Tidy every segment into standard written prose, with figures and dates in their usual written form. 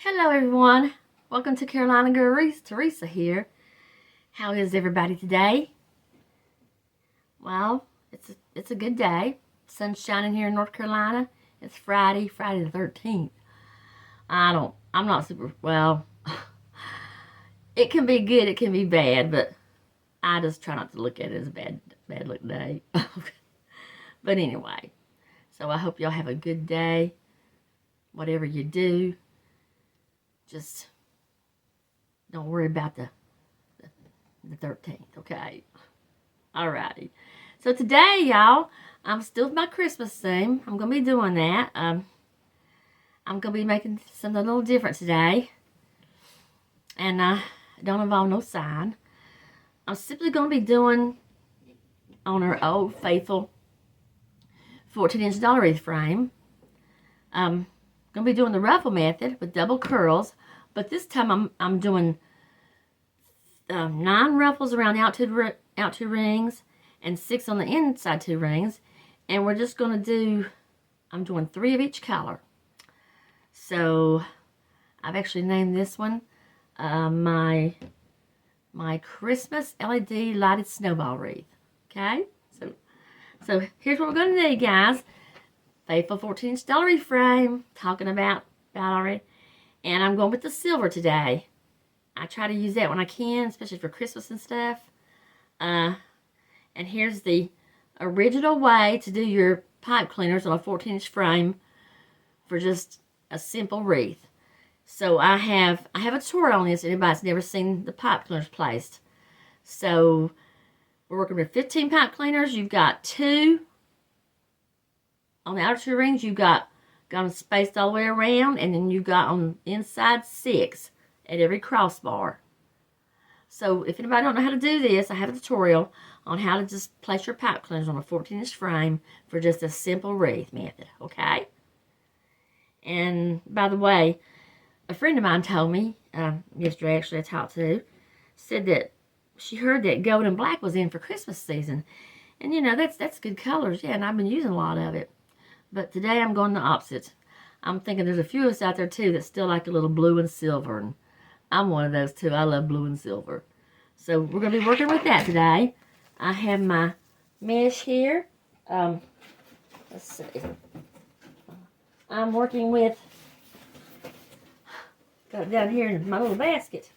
Hello everyone, welcome to Carolina Girl Wreath. Teresa here. How is everybody today? Well, it's a good day. Sun's shining here in North Carolina. It's Friday the 13th. I'm not super well. It can be good, it can be bad, but I just try not to look at it as a bad look day. But anyway, so I hope y'all have a good day. Whatever you do, just don't worry about the 13th, okay? Alrighty. So today, y'all, I'm still with my Christmas theme. I'm going to be doing that. I'm going to be making something a little different today. And don't involve no sign. I'm simply going to be doing on our old faithful 14-inch dollar wreath frame. I'm going to be doing the ruffle method with double curls. But this time I'm doing 9 ruffles around the out two rings and 6 on the inside 2 rings. And we're just going to do, I'm doing 3 of each color. So I've actually named this one my Christmas LED lighted snowball wreath. Okay? So here's what we're going to do, guys. Faithful 14-inch dollar wreath frame, talking about already. And I'm going with the silver today. I try to use that when I can, especially for Christmas and stuff. And here's the original way to do your pipe cleaners on a 14-inch frame for just a simple wreath. So I have a tutorial on this. Anybody's never seen the pipe cleaners placed. So we're working with 15 pipe cleaners. You've got 2 on the outer 2 rings. You've got them spaced all the way around, and then you've got on the inside 6 at every crossbar. So if anybody don't know how to do this, I have a tutorial on how to just place your pipe cleaners on a 14-inch frame for just a simple wreath method, okay? And by the way, a friend of mine told me, yesterday actually I talked to, said that she heard that gold and black was in for Christmas season. And you know, that's good colors, yeah, and I've been using a lot of it. But today I'm going the opposite. I'm thinking there's a few of us out there too that still like a little blue and silver. And I'm one of those too. I love blue and silver. So we're going to be working with that today. I have my mesh here. Let's see. I'm working with, got it down here in my little basket.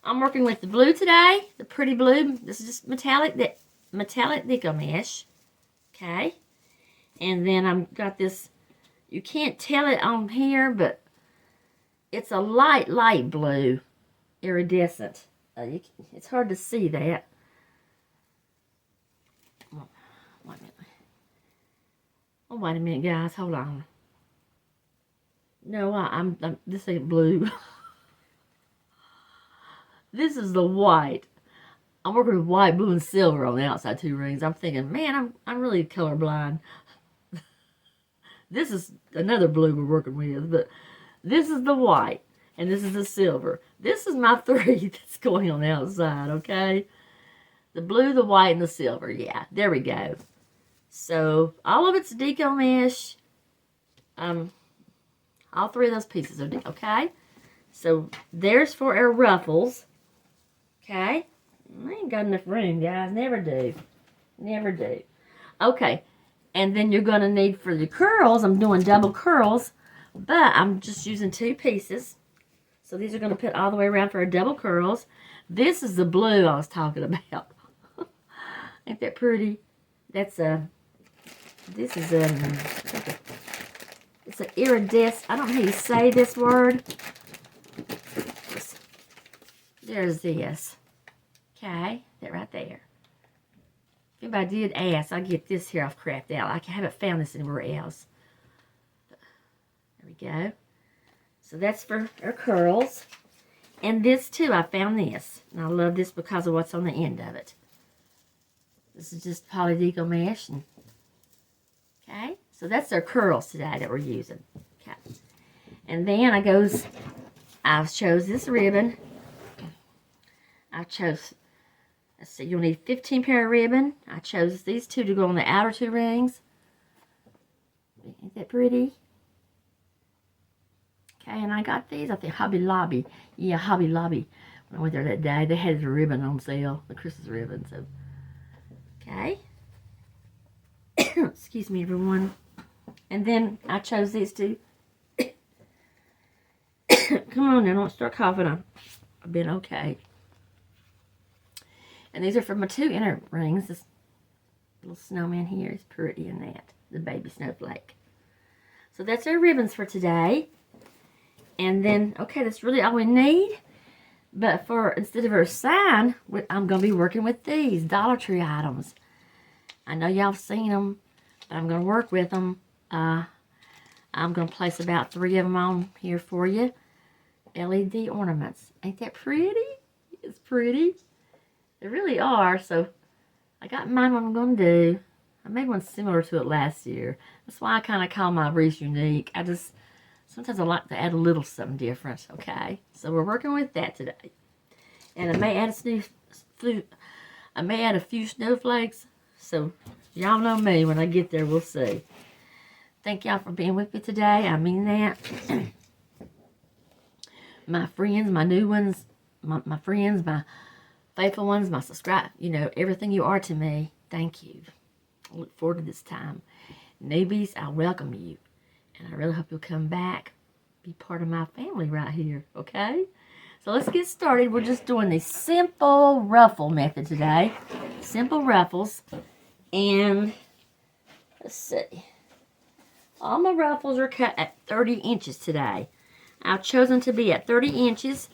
I'm working with the blue today. The pretty blue. This is just metallic deco mesh. Okay. And then I've got this, you can't tell it on here, but it's a light blue, iridescent. It's hard to see that. Wait a minute. Oh, wait a minute, guys. Hold on. No, this ain't blue. This is the white. I'm working with white, blue, and silver on the outside 2 rings. I'm thinking, man, I'm really colorblind. This is another blue we're working with, but this is the white, and this is the silver. This is my 3 that's going on the outside, okay? The blue, the white, and the silver. Yeah, there we go. So, all of it's deco mesh. All 3 of those pieces are okay? So, there's for our ruffles. Okay? I ain't got enough room, guys. Never do. Never do. Okay. And then you're going to need for the curls, I'm doing double curls, but I'm just using 2 pieces. So these are going to put all the way around for our double curls. This is the blue I was talking about. Ain't that pretty? This is it's an iridescent, I don't know how you say this word. There's this. Okay, that right there. If anybody did ask, I get this here off Craft Out. I haven't found this anywhere else. There we go. So that's for our curls. And this too, I found this. And I love this because of what's on the end of it. This is just poly deco mesh. Okay, so that's our curls today that we're using. Okay. And then I've chose this ribbon. Let's see, you'll need 15 pair of ribbon. I chose these 2 to go on the outer 2 rings. Ain't that pretty? Okay, and I got these, I think Hobby Lobby. Yeah, Hobby Lobby. When I went there that day, they had the ribbon on sale, the Christmas ribbon, so. Okay. Excuse me, everyone. And then I chose these two. Come on now, don't start coughing. I've been okay. And these are for my 2 inner rings. This little snowman here is pretty in that. The baby snowflake. So that's our ribbons for today. And then, okay, that's really all we need. But instead of our sign, I'm going to be working with these Dollar Tree items. I know y'all have seen them, but I'm going to work with them. I'm going to place about 3 of them on here for you. LED ornaments. Ain't that pretty? It's pretty. They really are. So I got in mind what I'm going to do. I made one similar to it last year. That's why I kind of call my Wreath unique. Sometimes I like to add a little something different. Okay. So we're working with that today. And I may add a few snowflakes. So y'all know me. When I get there, we'll see. Thank y'all for being with me today. I mean that. My friends, my new ones, my friends, my faithful ones, my subscribe, everything you are to me. Thank you. I look forward to this time. Newbies, I welcome you. And I really hope you'll come back. Be part of my family right here, okay? So let's get started. We're just doing the simple ruffle method today. Simple ruffles. And let's see. All my ruffles are cut at 30 inches today. I've chosen to be at 30 inches.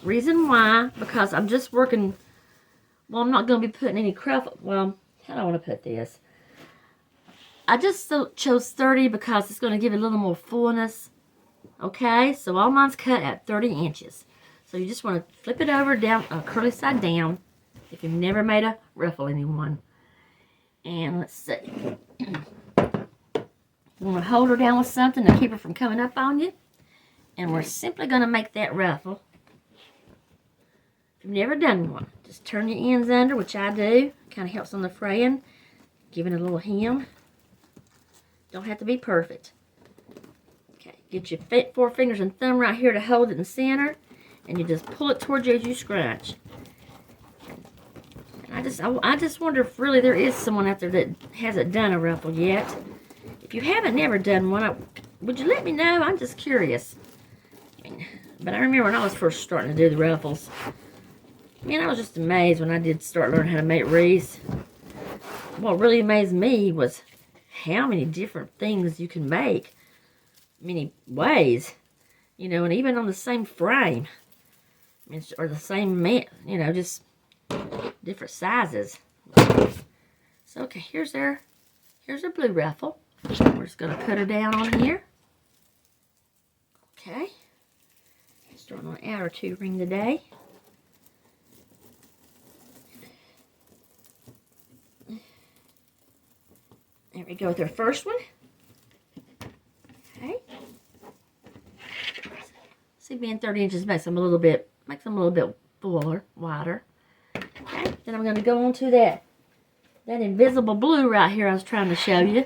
Reason why, because I'm just working, well, I'm not going to be putting any well, how do I want to put this? I just chose 30 because it's going to give it a little more fullness. Okay, so all mine's cut at 30 inches. So you just want to flip it over down, curly side down, if you've never made a ruffle anyone. And let's see. You want to hold her down with something to keep her from coming up on you. And we're simply going to make that ruffle. If you've never done one, just turn your ends under, which I do. Kind of helps on the fraying. Giving it a little hem. Don't have to be perfect. Okay, get your 4 fingers and thumb right here to hold it in the center. And you just pull it towards you as you scratch. And I just wonder if really there is someone out there that hasn't done a ruffle yet. If you haven't never done one, would you let me know? I'm just curious. But I remember when I was first starting to do the ruffles, man, I was just amazed when I did start learning how to make wreaths. What really amazed me was how many different things you can make, many ways, and even on the same frame, or the same just different sizes. So okay, here's our blue ruffle. We're just gonna put her down on here. Okay. Starting on an outer 2 ring today. There we go with our first one. Okay. See, being 30 inches makes them a little bit fuller, wider. Okay. Then I'm going to go on to that invisible blue right here I was trying to show you.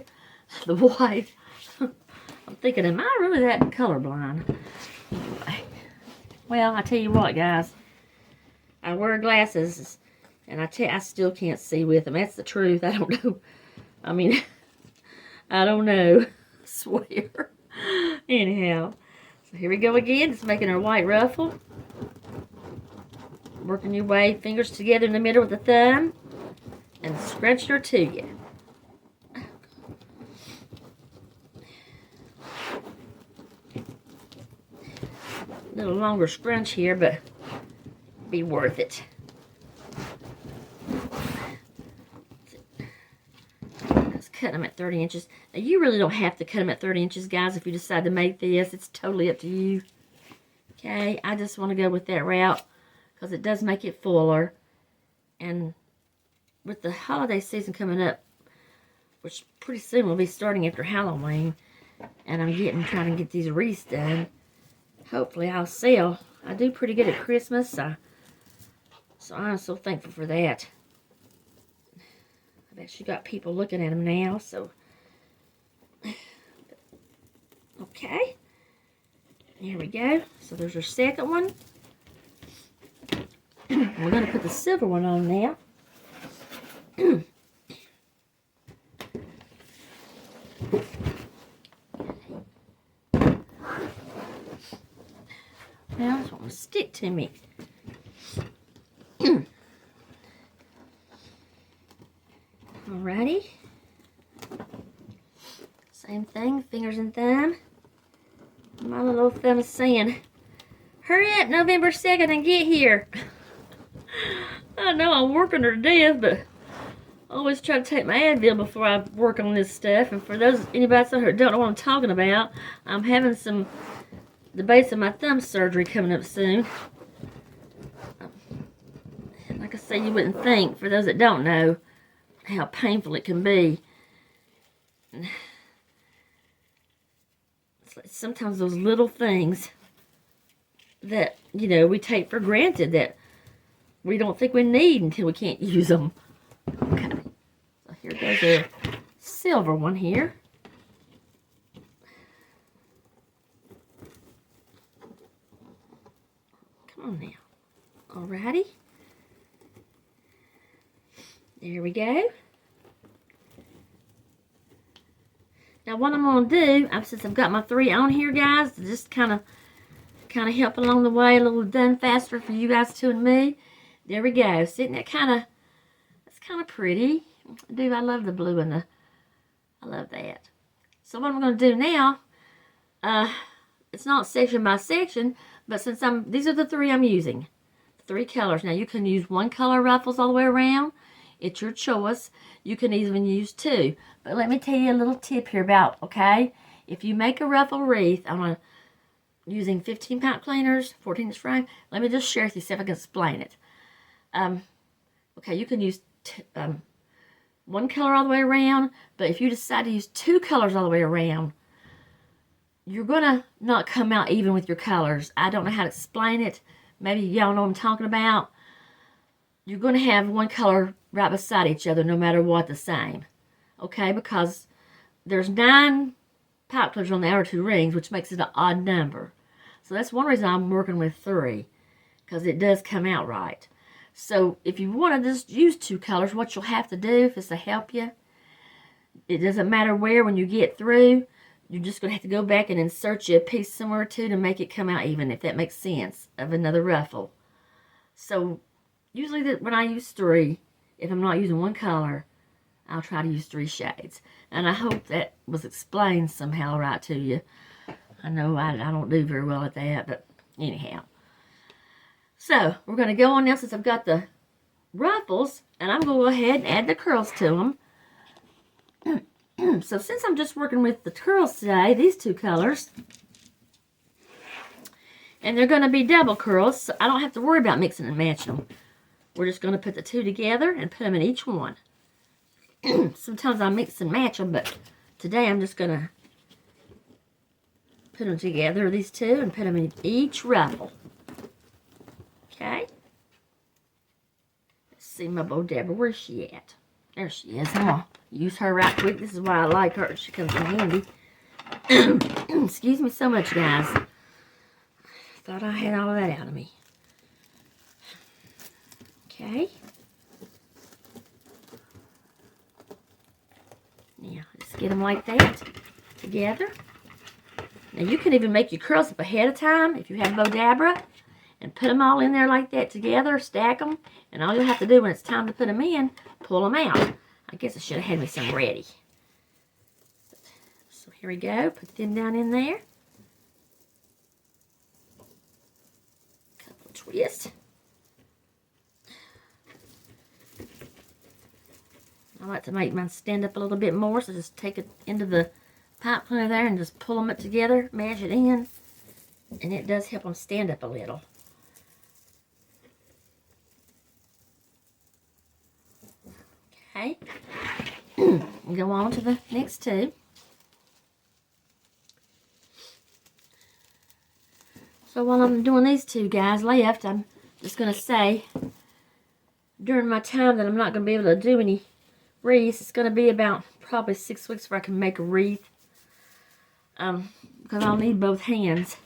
The white. I'm thinking, am I really that colorblind? Anyway. Well, I tell you what, guys. I wear glasses, and I still can't see with them. That's the truth. I don't know. I mean, I don't know. I swear. Anyhow. So here we go again. Just making our white ruffle. Working your way, fingers together in the middle with the thumb. And scrunch her to you. A little longer scrunch here, but be worth it. Let's cut them at 30 inches. Now, you really don't have to cut them at 30 inches, guys, if you decide to make this. It's totally up to you. Okay, I just want to go with that route because it does make it fuller. And with the holiday season coming up, which pretty soon will be starting after Halloween, and I'm trying to get these wreaths done. Hopefully I'll sell. I do pretty good at Christmas, so I'm so thankful for that. I've actually got people looking at them now, so. Okay. Here we go. So there's our second one. We're going to put the silver one on now. Now this one will stick to me. Alrighty. Same thing, fingers and thumb. My little thumb is saying, hurry up, November 2nd and get here. I know I'm working her to death, but I always try to take my Advil before I work on this stuff. And for those anybody who don't know what I'm talking about, I'm having the base of my thumb surgery coming up soon. Like I say, you wouldn't think, for those that don't know, how painful it can be. It's like sometimes those little things that, you know, we take for granted that we don't think we need until we can't use them. Okay, so here goes a silver one here. Come on now. Alrighty. There we go. Now what I'm going to do, since I've got my 3 on here, guys, to just kind of help along the way, a little done faster for you guys too and me. There we go. Sitting there it's kind of pretty. I love the blue and I love that. So what I'm going to do now, it's not section by section, but since these are the 3 I'm using. 3 colors. Now you can use 1 color ruffles all the way around. It's your choice. You can even use 2. But let me tell you a little tip here about, okay? If you make a ruffle wreath, I'm using 15 pound cleaners, 14-inch frame. Let me just share with you, see if I can explain it. Okay, you can use 1 color all the way around, but if you decide to use 2 colors all the way around, you're going to not come out even with your colors. I don't know how to explain it. Maybe y'all know what I'm talking about. You're going to have 1 color right beside each other, no matter what, the same. Okay, because there's 9 pipe cleaners on the outer 2 rings, which makes it an odd number. So that's one reason I'm working with 3, because it does come out right. So if you want to just use 2 colors, what you'll have to do, if it's to help you, it doesn't matter where, when you get through, you're just going to have to go back and insert you a piece somewhere or 2 to make it come out even, if that makes sense, of another ruffle. So usually when I use 3, if I'm not using 1 color, I'll try to use 3 shades. And I hope that was explained somehow right to you. I know I don't do very well at that, but anyhow. So, we're going to go on now since I've got the ruffles, and I'm going to go ahead and add the curls to them. So, since I'm just working with the curls today, these 2 colors, and they're going to be double curls, so I don't have to worry about mixing and matching them. We're just going to put the 2 together and put them in each one. Sometimes I mix and match them, but today I'm just going to put them together, these 2, and put them in each ruffle. Okay. Let's see my Bo Deborah. Where's she at? There she is. I'm going to use her right quick. This is why I like her. She comes in handy. Excuse me so much, guys. Thought I had all of that out of me. Okay. Now, just get them like that together. Now, you can even make your curls up ahead of time if you have Bo Deborah, and put them all in there like that together, stack them, and all you'll have to do when it's time to put them in, pull them out. I guess I should have had me some ready. So here we go. Put them down in there. Couple of twists. I like to make mine stand up a little bit more, so just take it into the pipe cleaner there and just pull them up together, mash it in, and it does help them stand up a little. Okay, go on to the next 2. So while I'm doing these 2 guys left, I'm just going to say, during my time that I'm not going to be able to do any wreaths, it's going to be about probably 6 weeks before I can make a wreath, because I'll need both hands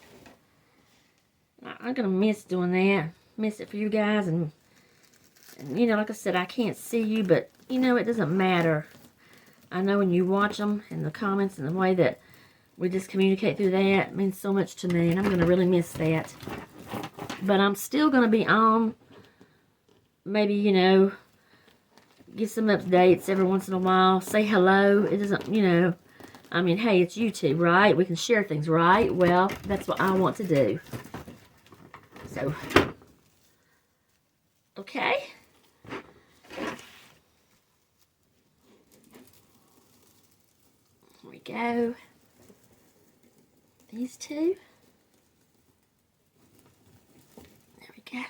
I'm going to miss doing that. Miss it for you guys. And, you know, like I said, I can't see you, but, you know, it doesn't matter. I know when you watch them in the comments and the way that we just communicate through that, it means so much to me. And I'm going to really miss that. But I'm still going to be on. Maybe, you know, get some updates every once in a while. Say hello. It doesn't, you know, I mean, hey, it's YouTube, right? We can share things, right? Well, that's what I want to do. So, okay. Here we go. These two. There we go.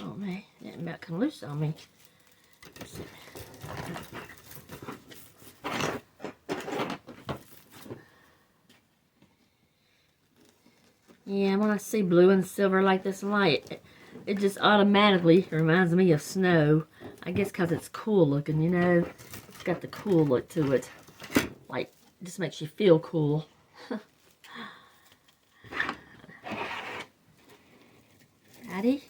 Oh man, that about come loose on me. Yeah, when I see blue and silver like this light, it just automatically reminds me of snow. I guess because it's cool looking, you know. It's got the cool look to it. Like, it just makes you feel cool. Righty.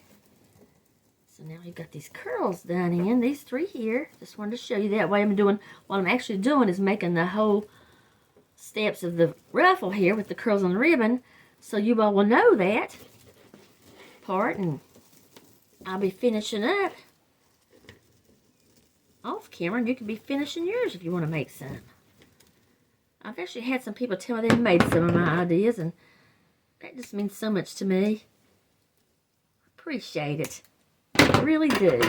So now we've got these curls done in. These three here. Just wanted to show you that way I'm doing. What I'm actually doing is making the whole steps of the ruffle here with the curls on the ribbon. So you all will know that part, and I'll be finishing up off camera, and you can be finishing yours if you want to make some. I've actually had some people tell me they made some of my ideas, and that just means so much to me. Appreciate it. I really do.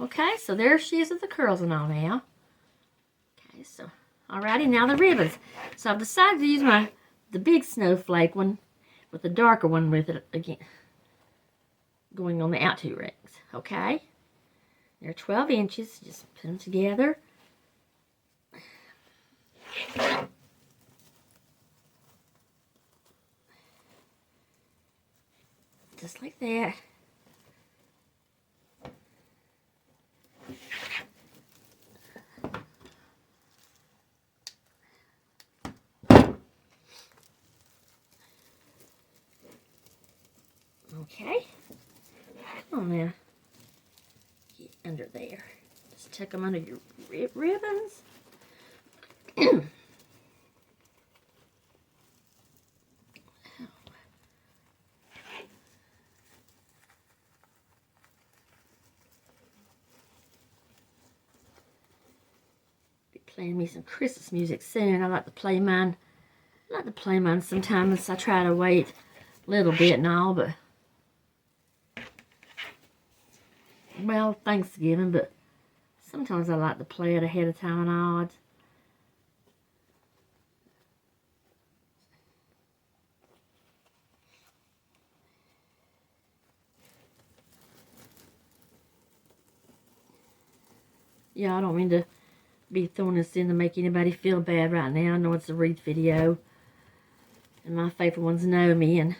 Okay, so there she is with the curls and all now. Okay, so alrighty, now the ribbons. So I've decided to use the big snowflake one with the darker one with it again, going on the out 2 rings. Okay, they're 12 inches. Just put them together. Just like that. Okay. Come on now. Get under there. Just tuck them under your ribbons. Playing me some Christmas music soon. I like to play mine. I like to play mine sometimes. I try to wait a little bit and all, but well, Thanksgiving, but sometimes I like to play it ahead of time and all. Yeah, I don't mean to be throwing this in to make anybody feel bad right now. I know it's a Wreath video, and my favorite ones know me and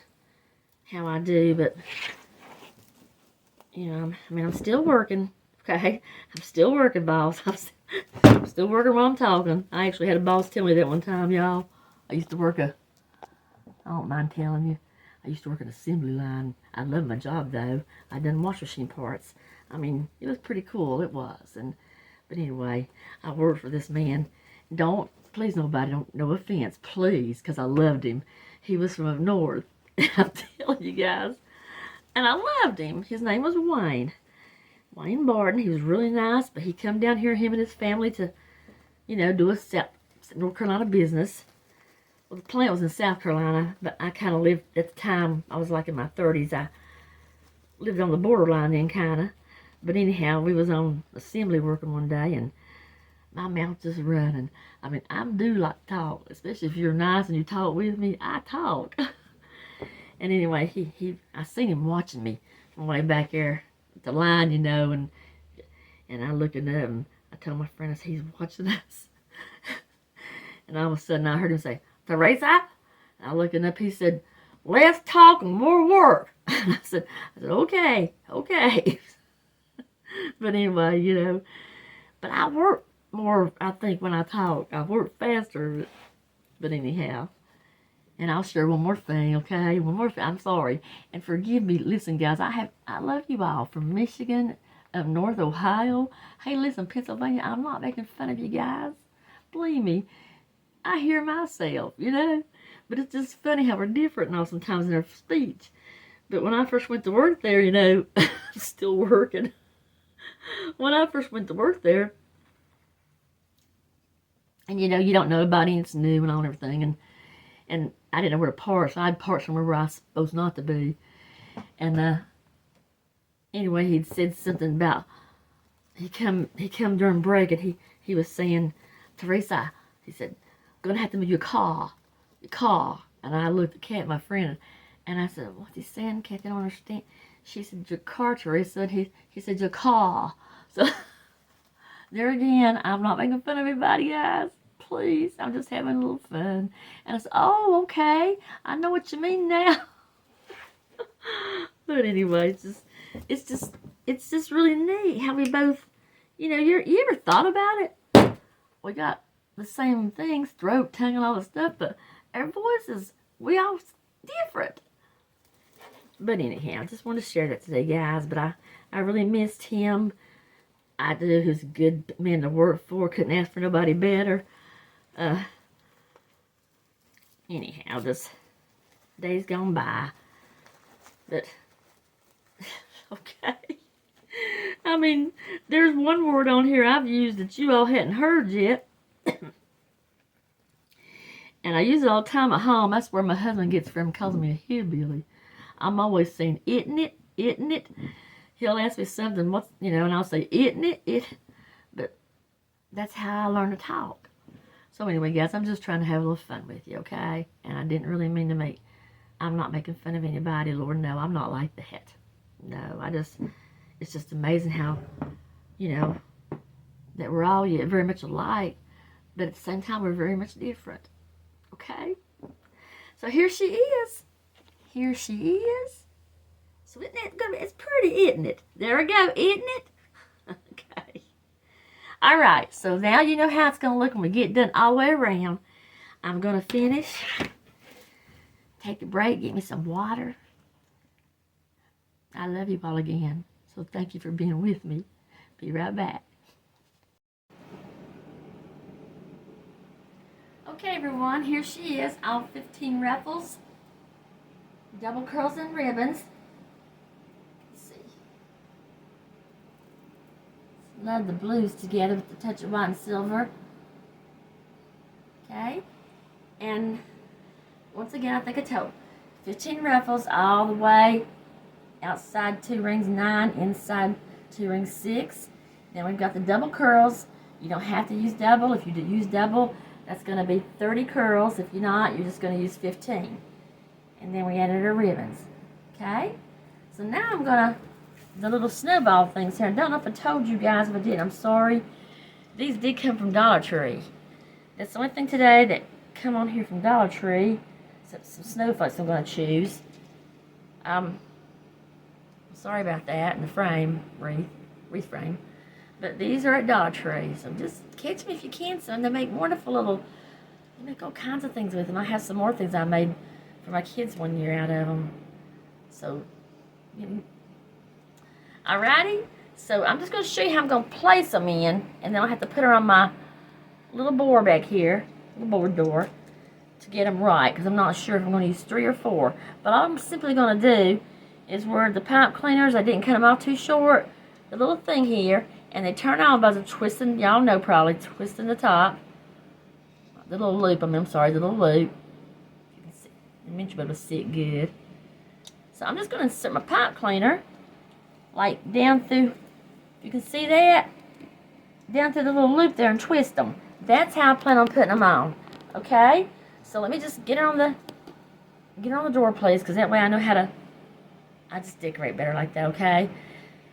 how I do, but you know, I mean, I'm still working, okay? I'm still working, boss. I'm still working while I'm talking. I actually had a boss tell me that one time, y'all. I used to work I don't mind telling you, I used to work an assembly line. I loved my job, though. I done wash machine parts. I mean, it was pretty cool, it was. But anyway, I worked for this man. Please nobody, no offense, please, because I loved him. He was from up north. I'm telling you guys. And I loved him. His name was Wayne. Wayne Barton. He was really nice, but he come down here, him and his family, to, you know, do a North Carolina business. Well, the plant was in South Carolina, but I kind of lived, at the time, I was like in my 30s. I lived on the borderline then, kind of. But anyhow, we was on assembly working one day, and my mouth just running. I mean, I do like to talk, especially if you're nice and you talk with me. I talk. And anyway, I seen him watching me from way back there at the line, you know, and And I looked at him, and I told my friend, I said, he's watching us. And all of a sudden, I heard him say, Teresa? And I looked up, he said, less talk and more work. And I said, okay. But anyway, you know, but I work more, I think, when I talk. I work faster, but anyhow. And I'll share one more thing, okay? One more thing. I'm sorry. And forgive me. Listen, guys, I love you all from Michigan, up North Ohio. Hey, listen, Pennsylvania, I'm not making fun of you guys. Believe me, I hear myself, you know? But it's just funny how we're different now sometimes in our speech. But when I first went to work there, you know, I'm still working. When I first went to work there, and you know, you don't know nobody, and it's new and all and everything, and I didn't know where to park, so I'd park somewhere where I was supposed not to be. And anyway, he'd said something about he come during break, and he was saying, Teresa, he said, gonna have to move your car. And I looked at Kat, my friend, and I said, what's he saying? Kat didn't understand. She said, your car, Teresa. And he said, your car. So there again, I'm not making fun of anybody, guys. Please, I'm just having a little fun. And I said, oh, okay. I know what you mean now. But anyway, it's just really neat how we both, you know, you ever thought about it? We got the same things, throat, tongue, and all the stuff, but our voices, we all different. But anyhow, I just wanted to share that today, guys. But I really missed him. I do. He's a good man to work for. Couldn't ask for nobody better. Anyhow, this day's gone by. But, okay. I mean, there's one word on here I've used that you all hadn't heard yet. And I use it all the time at home. That's where my husband gets from calling me a hillbilly. I'm always saying, isn't it? He'll ask me something, and I'll say, isn't it? But that's how I learn to talk. So anyway, guys, I'm just trying to have a little fun with you, okay? And I didn't really mean to I'm not making fun of anybody, Lord, no, I'm not like that. No, it's just amazing how, you know, that we're all very much alike, but at the same time, we're very much different, okay? So here she is. So isn't that good? It's pretty, isn't it? There we go, isn't it? Okay. All right, so now you know how it's going to look when we get done all the way around. I'm going to finish. Take a break, get me some water. I love you all again, so thank you for being with me. Be right back. Okay, everyone, here she is, all 15 ruffles. Double curls and ribbons. Let's see. Love the blues together with the touch of white and silver. Okay. And once again, I think I told 15 ruffles all the way. Outside 2 rings 9, inside 2 rings 6. Then we've got the double curls. You don't have to use double. If you do use double, that's going to be 30 curls. If you're not, you're just going to use 15. And then we added our ribbons. Okay? So now I'm going to, the little snowball things here. I don't know if I told you guys. If I did, I'm sorry. These did come from Dollar Tree. That's the only thing today that come on here from Dollar Tree. Except some snowflakes I'm going to choose. Sorry about that. And the frame, wreath frame. But these are at Dollar Tree. So just catch me if you can. So they make wonderful little, you make all kinds of things with them. I have some more things I made for my kids one year out of them. So, alrighty. So I'm just going to show you how I'm going to place them in, and then I'll have to put her on my little board back here, the board door, to get them right, because I'm not sure if I'm going to use 3 or 4. But all I'm simply going to do is where the pipe cleaners, I didn't cut them off too short, the little thing here, and they turn on by the twisting, y'all know probably, twisting the top, the little loop, the little loop. I meant you better see it good. So I'm just going to insert my pipe cleaner, like down through, you can see that, down through the little loop there and twist them. That's how I plan on putting them on. Okay? So let me just get her on the door, please, because that way I know how to, I just decorate better like that, okay?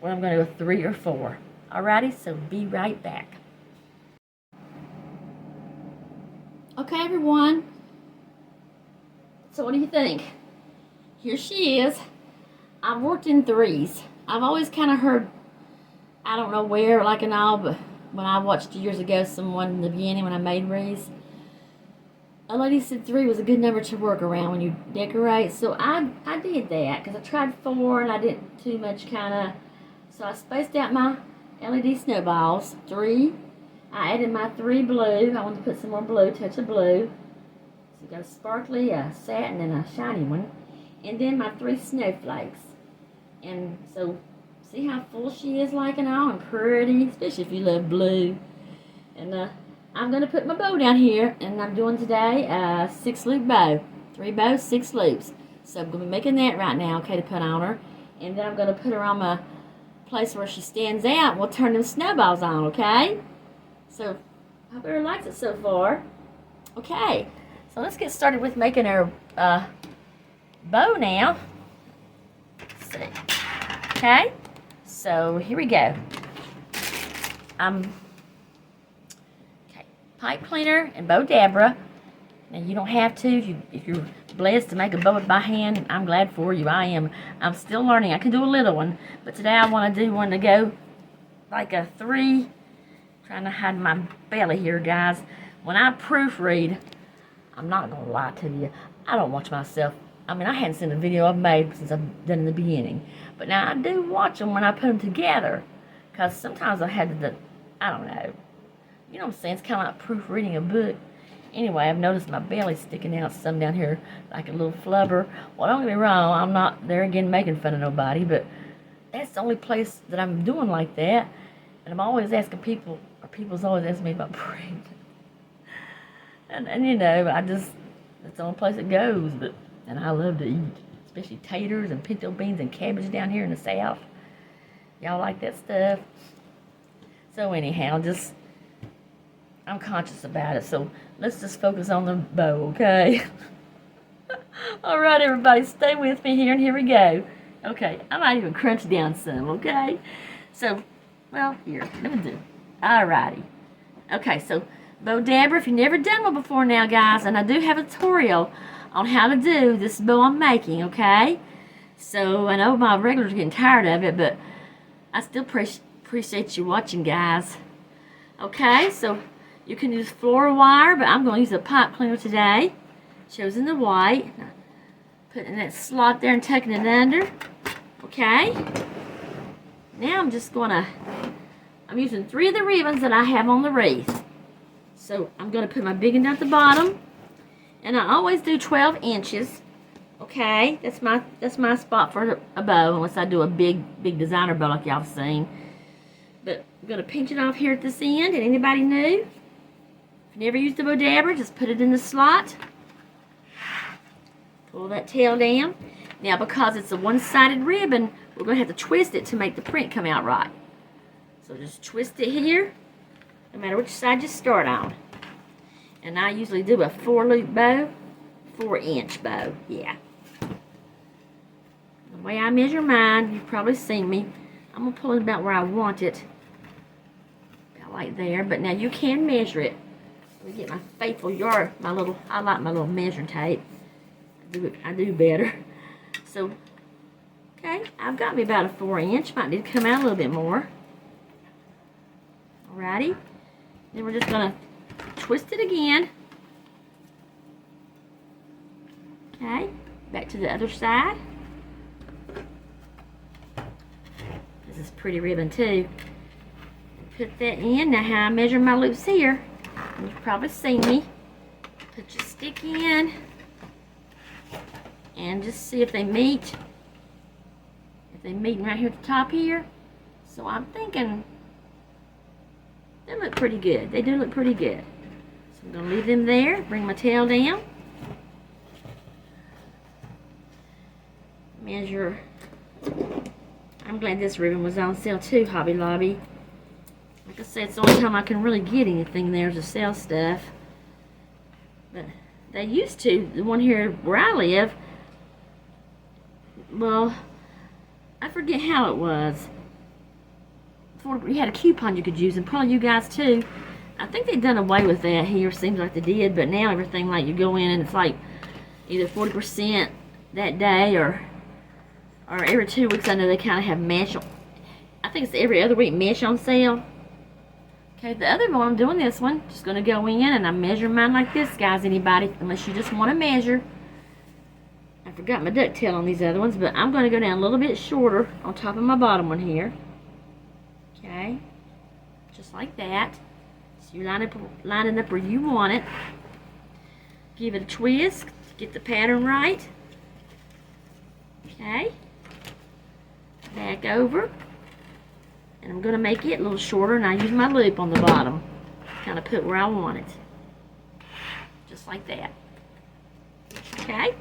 Well, I'm going to go 3 or 4. Alrighty, so be right back. Okay, everyone. So what do you think? Here she is. I've worked in threes. I've always kind of heard, I don't know where, like in all, but when I watched years ago, someone in the beginning when I made wreaths, a lady said 3 was a good number to work around when you decorate. So I did that because I tried 4 and I didn't too much kind of. So I spaced out my LED snowballs. 3. I added my 3 blue. I wanted to put some more blue, touch of blue. So you got a sparkly, a satin, and a shiny one. And then my 3 snowflakes. And so see how full she is like and all, and pretty, especially if you love blue. And I'm going to put my bow down here, and I'm doing today a 6-loop bow. 3 bows, 6 loops. So I'm going to be making that right now, okay, to put on her. And then I'm going to put her on my place where she stands out. We'll turn them snowballs on, okay? So I hope everyone likes it so far. Okay, so let's get started with making our bow now. Let's see. Okay, so here we go. Pipe cleaner and bow dabra. Now you don't have to if you're blessed to make a bow by hand. I'm glad for you. I'm still learning. I can do a little one, but today I want to do one to go like a 3. Trying to hide my belly here, guys. When I proofread, I'm not gonna lie to you, I don't watch myself. I mean, I hadn't seen a video I've made since I've done in the beginning, but now I do watch them when I put them together, because sometimes I had to, I don't know. You know what I'm saying? It's kind of like proofreading a book. Anyway, I've noticed my belly sticking out some down here like a little flubber. Well, don't get me wrong, I'm not there again making fun of nobody, but that's the only place that I'm doing like that. And I'm always asking people, or people's always asking me about pregnant. And you know, that's the only place it goes. And I love to eat, especially taters and pinto beans and cabbage down here in the South. Y'all like that stuff? So anyhow, I'm conscious about it, so let's just focus on the bow, okay? All right, everybody, stay with me here, and here we go. Okay, I might even crunch down some, okay? So, well, here, let me do. All righty. Okay, so bow dabber, if you've never done one before now, guys, and I do have a tutorial on how to do this bow I'm making, okay? So, I know my regulars are getting tired of it, but I still appreciate you watching, guys. Okay, so you can use floor wire, but I'm going to use a pipe cleaner today. Chosen the white. Putting that slot there and tucking it under. Okay. Now I'm using 3 of the ribbons that I have on the wreath. So I'm going to put my big one down at the bottom. And I always do 12 inches. Okay. That's my spot for a bow, unless I do a big designer bow like y'all have seen. But I'm going to pinch it off here at this end. And anybody new? If you never used a bow dabber, just put it in the slot. Pull that tail down. Now, because it's a one-sided ribbon, we're going to have to twist it to make the print come out right. So just twist it here, no matter which side you start on. And I usually do a 4-loop bow, 4-inch bow, yeah. The way I measure mine, you've probably seen me. I'm going to pull it about where I want it. About like there, but now you can measure it. Let me get my faithful yard, I like my little measuring tape. I do better. So, okay, I've got me about a 4-inch. Might need to come out a little bit more. Alrighty. Then we're just going to twist it again. Okay, back to the other side. This is pretty ribbon too. Put that in. Now how I measure my loops here. You've probably seen me. Put your stick in. And just see if they meet. If they meet right here at the top here. So I'm thinking they look pretty good. They do look pretty good. So I'm going to leave them there. Bring my tail down. Measure. I'm glad this ribbon was on sale too, Hobby Lobby. Like I said, it's the only time I can really get anything there to sell stuff. But they used to. The one here where I live, well, I forget how it was. you had a coupon you could use, and probably you guys too. I think they've done away with that here, seems like they did, but now everything, like, you go in and it's like either 40% that day or every 2 weeks. I know they kind of have mesh. I think it's every other week mesh on sale. Okay, the other one, I'm doing this one. Just going to go in and I measure mine like this, guys. Anybody, unless you just want to measure. I forgot my ducktail on these other ones, but I'm going to go down a little bit shorter on top of my bottom one here. Okay, just like that. So you line it up where you want it. Give it a twist to get the pattern right. Okay, back over. And I'm going to make it a little shorter, and I use my loop on the bottom. Kind of put where I want it. Just like that. Okay.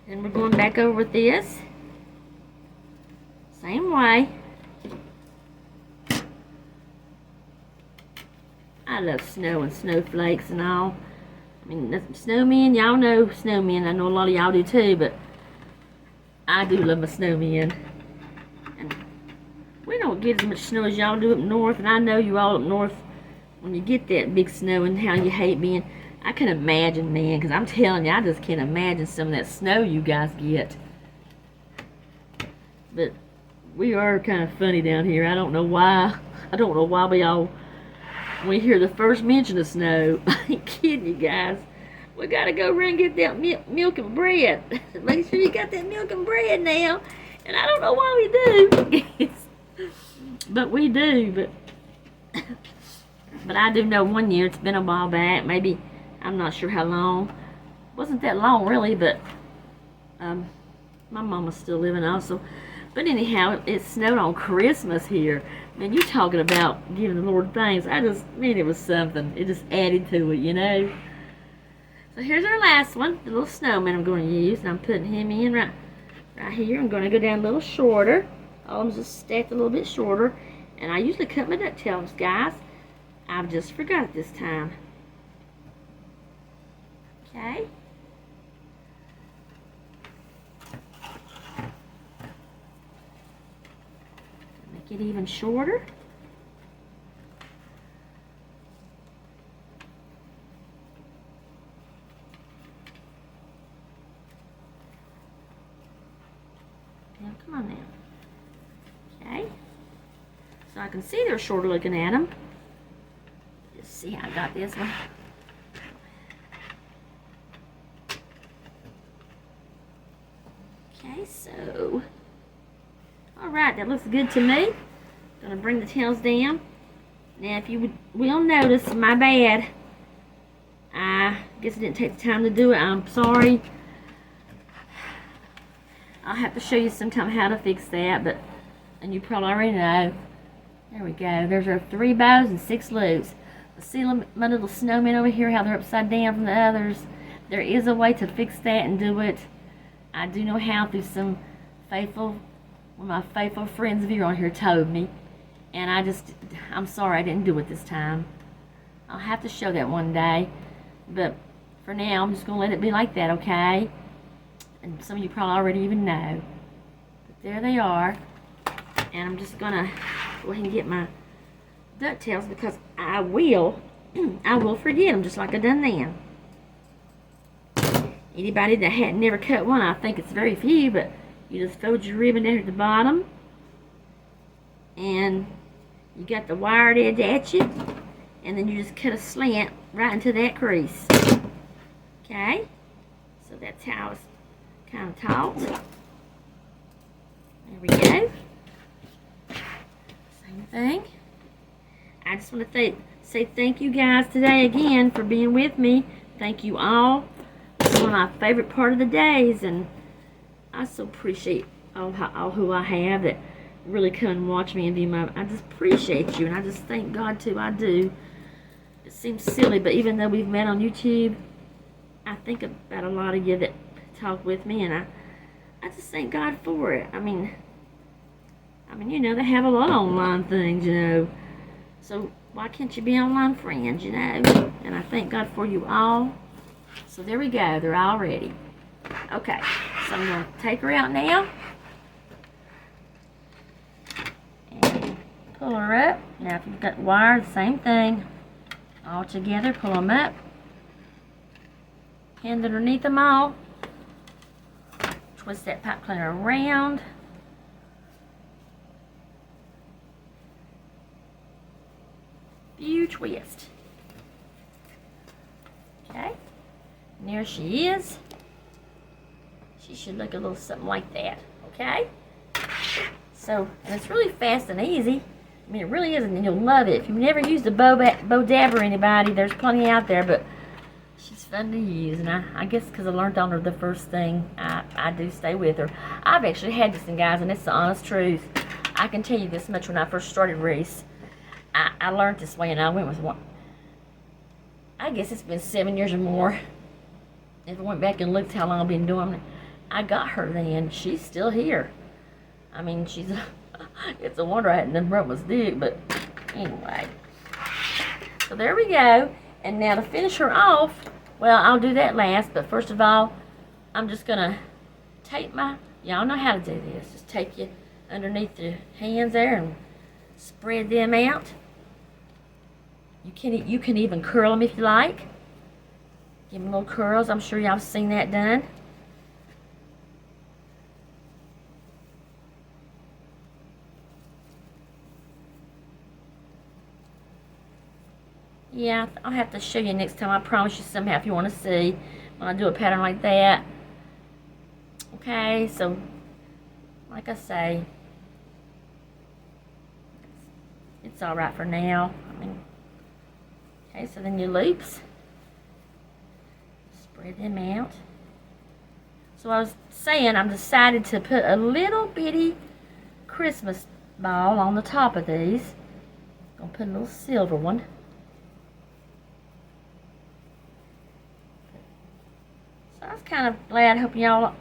Then we're going back over with this. Same way. I love snow and snowflakes and all. I mean, snowmen, y'all know snowmen. I know a lot of y'all do too, but I do love my snowmen. We don't get as much snow as y'all do up north, and I know you all up north, when you get that big snow and how you hate being, I can imagine, man, because I'm telling you, I just can't imagine some of that snow you guys get. But we are kind of funny down here. I don't know why. I don't know why when we hear the first mention of snow, I ain't kidding you guys. We gotta go run and get that milk and bread. Make sure you got that milk and bread now. And I don't know why we do. But we do, but I do know one year, it's been a while back, maybe, I'm not sure how long, wasn't that long really, but my mama's still living also, but anyhow, it snowed on Christmas here. Man, you talking about giving the Lord thanks, man, it was something, it just added to it, you know. So here's our last one, the little snowman I'm going to use, and I'm putting him in right here. I'm going to go down a little shorter. All of them just stacked a little bit shorter. And I usually cut my ducktails, guys. I've just forgot it this time. Okay. Make it even shorter. Now, come on now. Okay, so I can see they're shorter looking at them. Just see how I got this one. Okay, so, alright, that looks good to me. Gonna bring the tails down. Now, if you will notice, my bad. I guess I didn't take the time to do it. I'm sorry. I'll have to show you sometime how to fix that, and you probably already know. There we go. There's our 3 bows and 6 loops. See my little snowmen over here, how they're upside down from the others. There is a way to fix that and do it. I do know how through one of my faithful friends of yours on here told me. And I'm sorry I didn't do it this time. I'll have to show that one day. But for now, I'm just going to let it be like that, okay? And some of you probably already even know. But there they are. And I'm just going to go ahead and get my ducktails because I will forget them just like I done then. Anybody that had never cut one, I think it's very few, but you just fold your ribbon down at the bottom. And you got the wired edge at you. And then you just cut a slant right into that crease. Okay? So that's how it's kind of taut. There we go. Same thing. I just want to say thank you guys today again for being with me. Thank you all. It's one of my favorite part of the days, and I so appreciate all who I have that really come and watch me and view my. I just appreciate you, and I just thank God too. I do. It seems silly, but even though we've met on YouTube, I think about a lot of you that talk with me, and I just thank God for it. I mean, you know, they have a lot of online things, you know. So why can't you be online friends, you know? And I thank God for you all. So there we go. They're all ready. Okay. So I'm going to take her out now. pull her up. Now if you've got wire, the same thing. All together, pull them up. Hand underneath them all. Twist that pipe cleaner around. Few twist. Okay. And there she is. She should look a little something like that. Okay. So, and it's really fast and easy. I mean, it really is, and you'll love it. If you've never used a bow dab or anybody, there's plenty out there, but she's fun to use, and I guess because I learned on her the first thing, I do stay with her. I've actually had this one, guys, and it's the honest truth. I can tell you this much: when I first started Wreath, I learned this way, and I went with one. I guess it's been 7 years or more. If I went back and looked how long I've been doing it, I got her then. She's still here. I mean, she's it's a wonder I hadn't done broke my stick, but anyway. So there we go. And now to finish her off, well, I'll do that last, but first of all, I'm just gonna take my, y'all know how to do this. Just take you underneath the hands there and spread them out. You can even curl them if you like. Give them little curls. I'm sure y'all have seen that done. Yeah, I'll have to show you next time. I promise you somehow if you want to see when I do a pattern like that. Okay, so like I say, it's all right for now. I mean, okay, so then your loops, spread them out. So I was saying, I'm decided to put a little bitty Christmas ball on the top of these. I'm gonna put a little silver one. So I was kind of glad, hoping y'all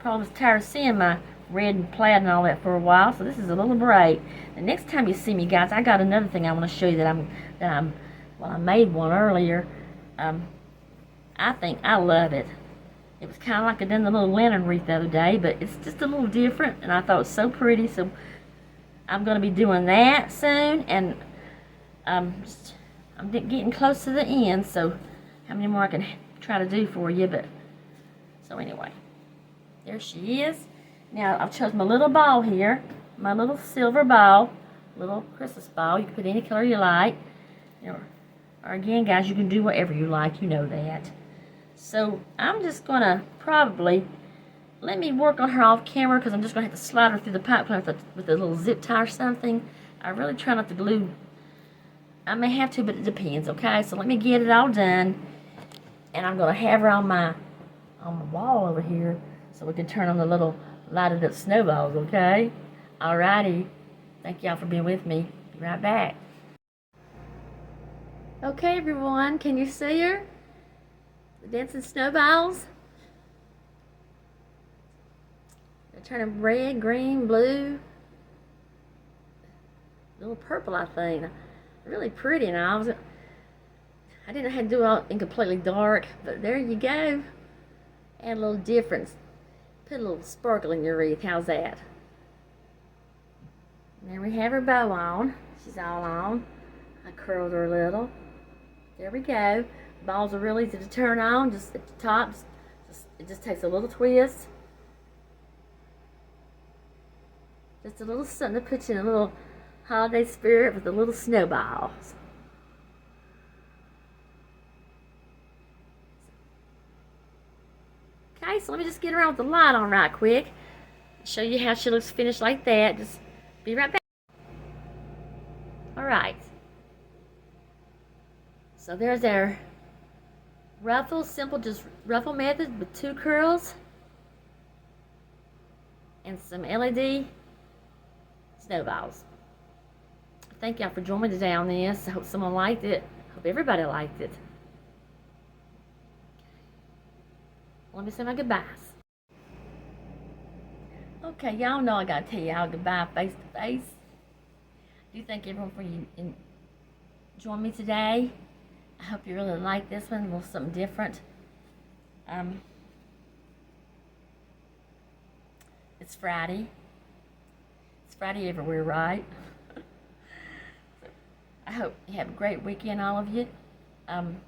probably was tired of seeing my red and plaid and all that for a while. So this is a little break. The next time you see me, guys, I got another thing I want to show you well, I made one earlier. I think I love it. It was kind of like I done the little lantern wreath the other day, but it's just a little different, and I thought it was so pretty. So I'm going to be doing that soon, and I'm getting close to the end. So how many more I can try to do for you? But so anyway, there she is. Now I've chosen my little ball here, my little silver ball, little Christmas ball. You can put any color you like. Or again, guys, you can do whatever you like. You know that. So I'm just gonna probably let me work on her off camera, because I'm just gonna have to slide her through the pipe cleaner with a little zip tie or something. I really try not to glue. I may have to, but it depends. Okay, so let me get it all done, and I'm gonna have her on my wall over here, so we can turn on the little lighted up snowballs. Okay, alrighty. Thank y'all for being with me. Be right back. Okay, everyone, can you see her? The dancing snowballs. They're turning red, green, blue, a little purple, I think. Really pretty. Now I didn't know how to do it all in completely dark, but there you go. Add a little difference. Put a little sparkle in your wreath. How's that? And there we have her bow on. She's all on. I curled her a little. There we go. Balls are real easy to turn on. Just at the top, it just takes a little twist. Just a little something to put you in a little holiday spirit with the little snowballs. Okay, so let me just get around with the light on right quick. Show you how she looks finished like that. Just be right back. Alright. So there's our ruffle, simple just ruffle method with 2 curls and some LED snowballs. Thank y'all for joining me today on this. I hope someone liked it. Hope everybody liked it. Let me say my goodbyes. Okay, y'all know I gotta tell y'all goodbye face to face. I do thank everyone for joining me today. I hope you really like this one. A little something different. It's Friday. It's Friday everywhere, right? hope you have a great weekend, all of you.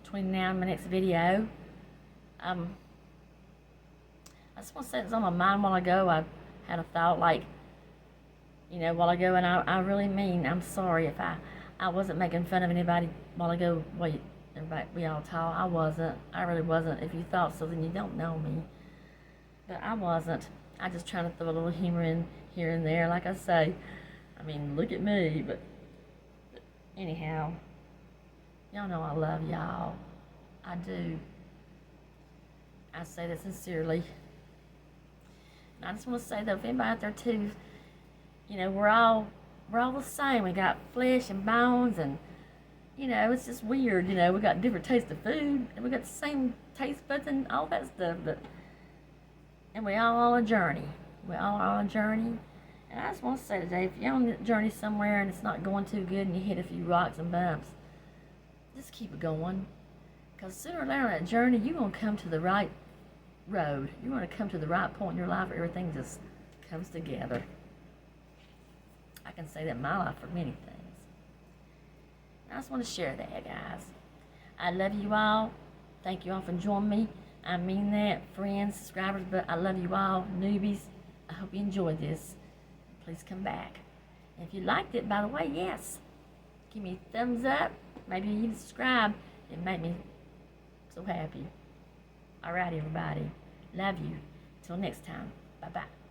Between now and my next video. I just want to say this on my mind while ago. I had a thought, like, while ago, and I really mean, I'm sorry if I wasn't making fun of anybody while ago. Well, everybody, we all talk. I wasn't. I really wasn't. If you thought so, then you don't know me. But I wasn't. I just trying to throw a little humor in here and there, like I say. I mean, look at me, but anyhow, y'all know I love y'all. I do. I say that sincerely. And I just want to say, though, if anybody out there, too, we're all the same. We got flesh and bones, and, it's just weird, we got different tastes of food, and we got the same taste buds and all that stuff, and we all on a journey. We're all on a journey. And I just want to say today, if you're on a journey somewhere and it's not going too good and you hit a few rocks and bumps, just keep it going. Because sooner or later on that journey, you're going to come to the right road. You're going to come to the right point in your life where everything just comes together. I can say that in my life for many things. I just want to share that, guys. I love you all. Thank you all for joining me. I mean that, friends, subscribers, but I love you all, newbies. I hope you enjoyed this. Please come back. And if you liked it, by the way, yes, give me a thumbs up. Maybe even subscribe. It made me so happy. All right, everybody. Love you. Till next time. Bye-bye.